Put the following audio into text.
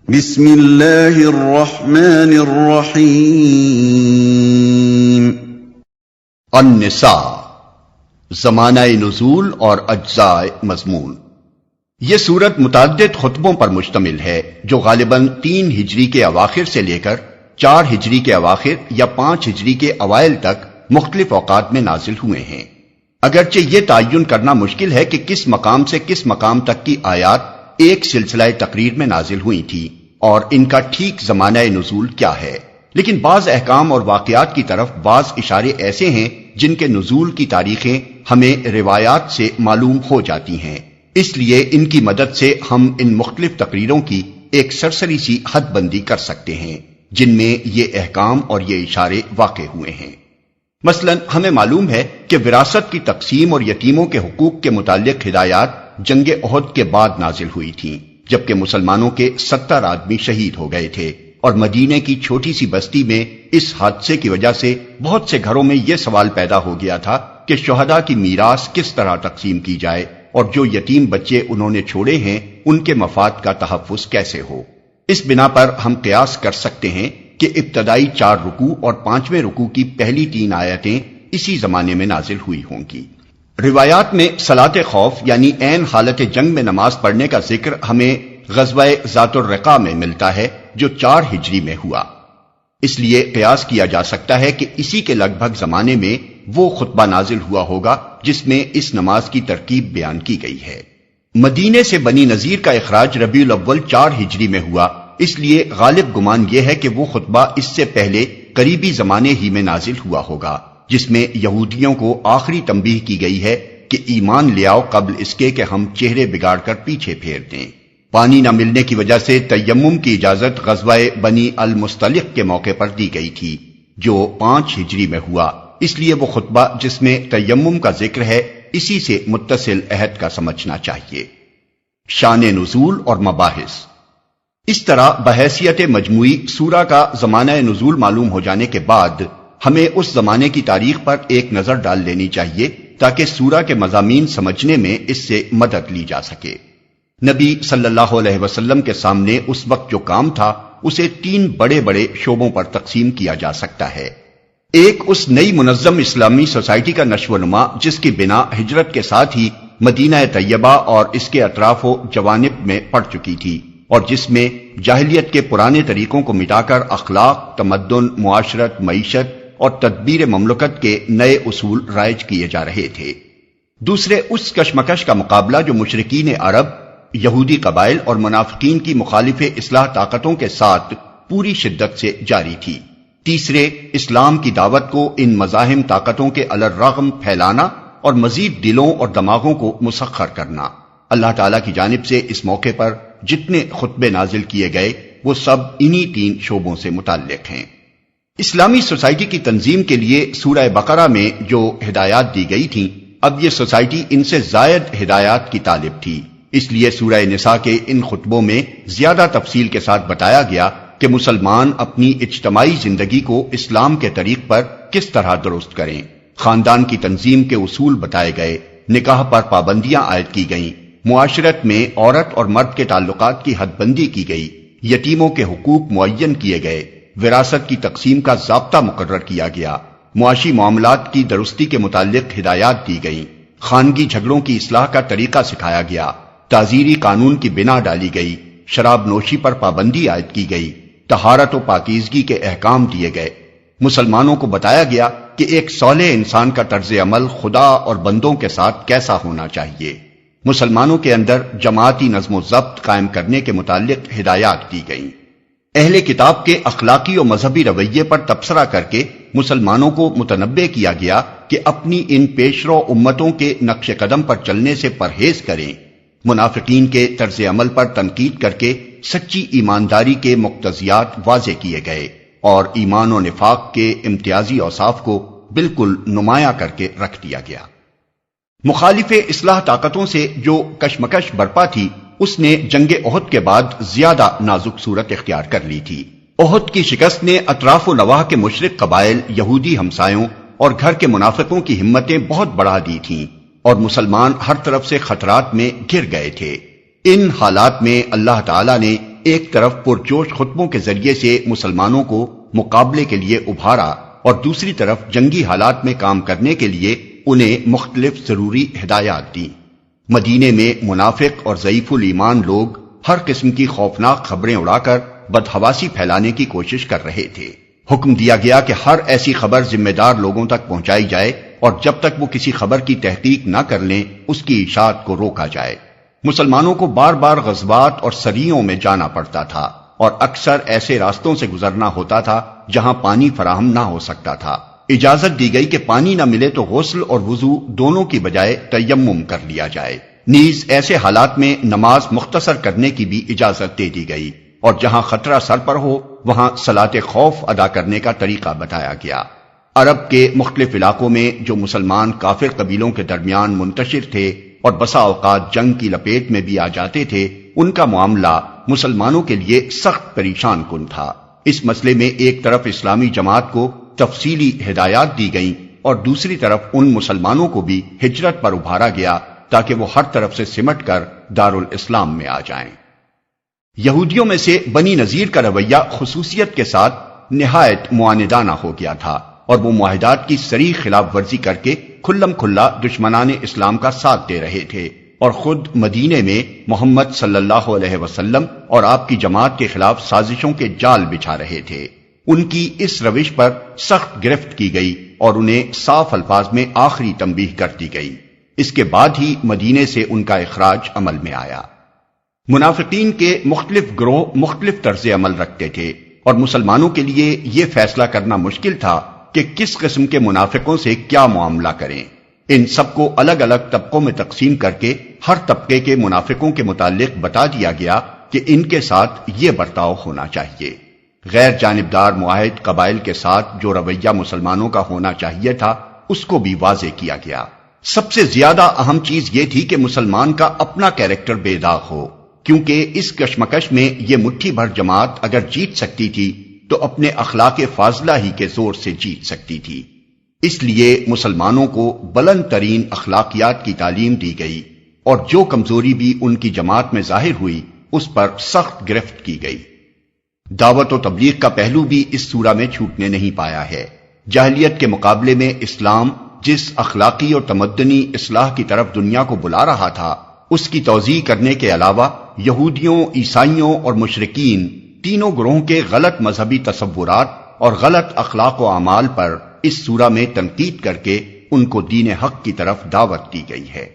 بسم اللہ الرحمن الرحیم۔ النساء، زمانہ نزول اور اجزاء مضمون۔ یہ سورت متعدد خطبوں پر مشتمل ہے جو غالباً 3 ہجری کے اواخر سے لے کر 4 ہجری کے اواخر یا 5 ہجری کے اوائل تک مختلف اوقات میں نازل ہوئے ہیں۔ اگرچہ یہ تعین کرنا مشکل ہے کہ کس مقام سے کس مقام تک کی آیات ایک سلسلہ تقریر میں نازل ہوئی تھی اور ان کا ٹھیک زمانہ نزول کیا ہے، لیکن بعض احکام اور واقعات کی طرف بعض اشارے ایسے ہیں جن کے نزول کی تاریخیں ہمیں روایات سے معلوم ہو جاتی ہیں۔ اس لیے ان کی مدد سے ہم ان مختلف تقریروں کی ایک سرسری سی حد بندی کر سکتے ہیں جن میں یہ احکام اور یہ اشارے واقع ہوئے ہیں۔ مثلا ہمیں معلوم ہے کہ وراثت کی تقسیم اور یتیموں کے حقوق کے متعلق ہدایات جنگ احد کے بعد نازل ہوئی تھیں، جبکہ مسلمانوں کے 70 آدمی شہید ہو گئے تھے، اور مدینے کی چھوٹی سی بستی میں اس حادثے کی وجہ سے بہت سے گھروں میں یہ سوال پیدا ہو گیا تھا کہ شہداء کی میراث کس طرح تقسیم کی جائے اور جو یتیم بچے انہوں نے چھوڑے ہیں ان کے مفاد کا تحفظ کیسے ہو۔ اس بنا پر ہم قیاس کر سکتے ہیں کہ ابتدائی 4 رکوع اور 5ویں رکوع کی پہلی 3 آیتیں اسی زمانے میں نازل ہوئی ہوں گی۔ روایات میں صلاۃ خوف یعنی عین حالت جنگ میں نماز پڑھنے کا ذکر ہمیں غزوہ ذات الرقاع میں ملتا ہے جو 4 ہجری میں ہوا۔ اس لیے قیاس کیا جا سکتا ہے کہ اسی کے لگ بھگ زمانے میں وہ خطبہ نازل ہوا ہوگا جس میں اس نماز کی ترکیب بیان کی گئی ہے۔ مدینے سے بنی نذیر کا اخراج ربیع الاول 4 ہجری میں ہوا، اس لیے غالب گمان یہ ہے کہ وہ خطبہ اس سے پہلے قریبی زمانے ہی میں نازل ہوا ہوگا، جس میں یہودیوں کو آخری تنبیہ کی گئی ہے کہ ایمان لے آؤ قبل اس کے کہ ہم چہرے بگاڑ کر پیچھے پھیر دیں۔ پانی نہ ملنے کی وجہ سے تیمم کی اجازت غزوہ بنی المصطلق کے موقع پر دی گئی تھی جو 5 ہجری میں ہوا، اس لیے وہ خطبہ جس میں تیمم کا ذکر ہے اسی سے متصل عہد کا سمجھنا چاہیے۔ شان نزول اور مباحث۔ اس طرح بحیثیت مجموعی سورہ کا زمانہ نزول معلوم ہو جانے کے بعد ہمیں اس زمانے کی تاریخ پر ایک نظر ڈال لینی چاہیے تاکہ سورہ کے مضامین سمجھنے میں اس سے مدد لی جا سکے۔ نبی صلی اللہ علیہ وسلم کے سامنے اس وقت جو کام تھا اسے 3 بڑے بڑے شعبوں پر تقسیم کیا جا سکتا ہے۔ ایک اس نئی منظم اسلامی سوسائٹی کا نشو و نما جس کی بنا ہجرت کے ساتھ ہی مدینہ طیبہ اور اس کے اطراف و جوانب میں پڑ چکی تھی، اور جس میں جاہلیت کے پرانے طریقوں کو مٹا کر اخلاق، تمدن، معاشرت، معیشت اور تدبیر مملکت کے نئے اصول رائج کیے جا رہے تھے۔ دوسرے اس کشمکش کا مقابلہ جو مشرکین عرب، یہودی قبائل اور منافقین کی مخالف اصلاح طاقتوں کے ساتھ پوری شدت سے جاری تھی۔ تیسرے اسلام کی دعوت کو ان مزاحم طاقتوں کے علی الرغم پھیلانا اور مزید دلوں اور دماغوں کو مسخر کرنا۔ اللہ تعالیٰ کی جانب سے اس موقع پر جتنے خطبے نازل کیے گئے وہ سب انہی 3 شعبوں سے متعلق ہیں۔ اسلامی سوسائٹی کی تنظیم کے لیے سورہ بقرہ میں جو ہدایات دی گئی تھیں، اب یہ سوسائٹی ان سے زائد ہدایات کی طالب تھی، اس لیے سورہ نساء کے ان خطبوں میں زیادہ تفصیل کے ساتھ بتایا گیا کہ مسلمان اپنی اجتماعی زندگی کو اسلام کے طریق پر کس طرح درست کریں۔ خاندان کی تنظیم کے اصول بتائے گئے، نکاح پر پابندیاں عائد کی گئیں، معاشرت میں عورت اور مرد کے تعلقات کی حد بندی کی گئی، یتیموں کے حقوق معین کیے گئے، وراثت کی تقسیم کا ضابطہ مقرر کیا گیا، معاشی معاملات کی درستی کے متعلق ہدایات دی گئیں، خانگی جھگڑوں کی اصلاح کا طریقہ سکھایا گیا، تعزیری قانون کی بنا ڈالی گئی، شراب نوشی پر پابندی عائد کی گئی، طہارت و پاکیزگی کے احکام دیے گئے۔ مسلمانوں کو بتایا گیا کہ ایک صالح انسان کا طرز عمل خدا اور بندوں کے ساتھ کیسا ہونا چاہیے۔ مسلمانوں کے اندر جماعتی نظم و ضبط قائم کرنے کے متعلق ہدایات دی گئیں۔ اہل کتاب کے اخلاقی و مذہبی رویے پر تبصرہ کر کے مسلمانوں کو متنبہ کیا گیا کہ اپنی ان پیشرو امتوں کے نقش قدم پر چلنے سے پرہیز کریں۔ منافقین کے طرز عمل پر تنقید کر کے سچی ایمانداری کے مقتضیات واضح کیے گئے اور ایمان و نفاق کے امتیازی اوصاف کو بالکل نمایاں کر کے رکھ دیا گیا۔ مخالف اصلاح طاقتوں سے جو کشمکش برپا تھی اس نے جنگ احد کے بعد زیادہ نازک صورت اختیار کر لی تھی۔ احد کی شکست نے اطراف و نواح کے مشرک قبائل، یہودی ہمسایوں اور گھر کے منافقوں کی ہمتیں بہت بڑھا دی تھیں اور مسلمان ہر طرف سے خطرات میں گھر گئے تھے۔ ان حالات میں اللہ تعالیٰ نے ایک طرف پرجوش خطبوں کے ذریعے سے مسلمانوں کو مقابلے کے لیے ابھارا اور دوسری طرف جنگی حالات میں کام کرنے کے لیے انہیں مختلف ضروری ہدایات دی۔ مدینے میں منافق اور ضعیف الایمان لوگ ہر قسم کی خوفناک خبریں اڑا کر بدحواسی پھیلانے کی کوشش کر رہے تھے۔ حکم دیا گیا کہ ہر ایسی خبر ذمہ دار لوگوں تک پہنچائی جائے اور جب تک وہ کسی خبر کی تحقیق نہ کر لیں اس کی اشاعت کو روکا جائے۔ مسلمانوں کو بار بار غزوات اور سریوں میں جانا پڑتا تھا اور اکثر ایسے راستوں سے گزرنا ہوتا تھا جہاں پانی فراہم نہ ہو سکتا تھا۔ اجازت دی گئی کہ پانی نہ ملے تو غسل اور وضو دونوں کی بجائے تیمم کر لیا جائے۔ نیز ایسے حالات میں نماز مختصر کرنے کی بھی اجازت دے دی گئی اور جہاں خطرہ سر پر ہو وہاں صلاۃ خوف ادا کرنے کا طریقہ بتایا گیا۔ عرب کے مختلف علاقوں میں جو مسلمان کافر قبیلوں کے درمیان منتشر تھے اور بسا اوقات جنگ کی لپیٹ میں بھی آ جاتے تھے، ان کا معاملہ مسلمانوں کے لیے سخت پریشان کن تھا۔ اس مسئلے میں ایک طرف اسلامی جماعت کو تفصیلی ہدایات دی گئیں اور دوسری طرف ان مسلمانوں کو بھی ہجرت پر ابھارا گیا تاکہ وہ ہر طرف سے سمٹ کر دارالاسلام میں آ جائیں۔ یہودیوں میں سے بنی نذیر کا رویہ خصوصیت کے ساتھ نہایت معاندانہ ہو گیا تھا اور وہ معاہدات کی صریح خلاف ورزی کر کے کھلم کھلا دشمنان اسلام کا ساتھ دے رہے تھے اور خود مدینے میں محمد صلی اللہ علیہ وسلم اور آپ کی جماعت کے خلاف سازشوں کے جال بچھا رہے تھے۔ ان کی اس روش پر سخت گرفت کی گئی اور انہیں صاف الفاظ میں آخری تنبیہ کر دی گئی۔ اس کے بعد ہی مدینے سے ان کا اخراج عمل میں آیا۔ منافقین کے مختلف گروہ مختلف طرز عمل رکھتے تھے اور مسلمانوں کے لیے یہ فیصلہ کرنا مشکل تھا کہ کس قسم کے منافقوں سے کیا معاملہ کریں۔ ان سب کو الگ الگ طبقوں میں تقسیم کر کے ہر طبقے کے منافقوں کے متعلق بتا دیا گیا کہ ان کے ساتھ یہ برتاؤ ہونا چاہیے۔ غیر جانبدار معاہد قبائل کے ساتھ جو رویہ مسلمانوں کا ہونا چاہیے تھا اس کو بھی واضح کیا گیا۔ سب سے زیادہ اہم چیز یہ تھی کہ مسلمان کا اپنا کیریکٹر بے داغ ہو، کیونکہ اس کشمکش میں یہ مٹھی بھر جماعت اگر جیت سکتی تھی تو اپنے اخلاق فاضلہ ہی کے زور سے جیت سکتی تھی۔ اس لیے مسلمانوں کو بلند ترین اخلاقیات کی تعلیم دی گئی اور جو کمزوری بھی ان کی جماعت میں ظاہر ہوئی اس پر سخت گرفت کی گئی۔ دعوت و تبلیغ کا پہلو بھی اس سورہ میں چھوٹنے نہیں پایا ہے۔ جاہلیت کے مقابلے میں اسلام جس اخلاقی اور تمدنی اصلاح کی طرف دنیا کو بلا رہا تھا اس کی توضیح کرنے کے علاوہ یہودیوں، عیسائیوں اور مشرکین تینوں گروہوں کے غلط مذہبی تصورات اور غلط اخلاق و اعمال پر اس سورہ میں تنقید کر کے ان کو دین حق کی طرف دعوت دی گئی ہے۔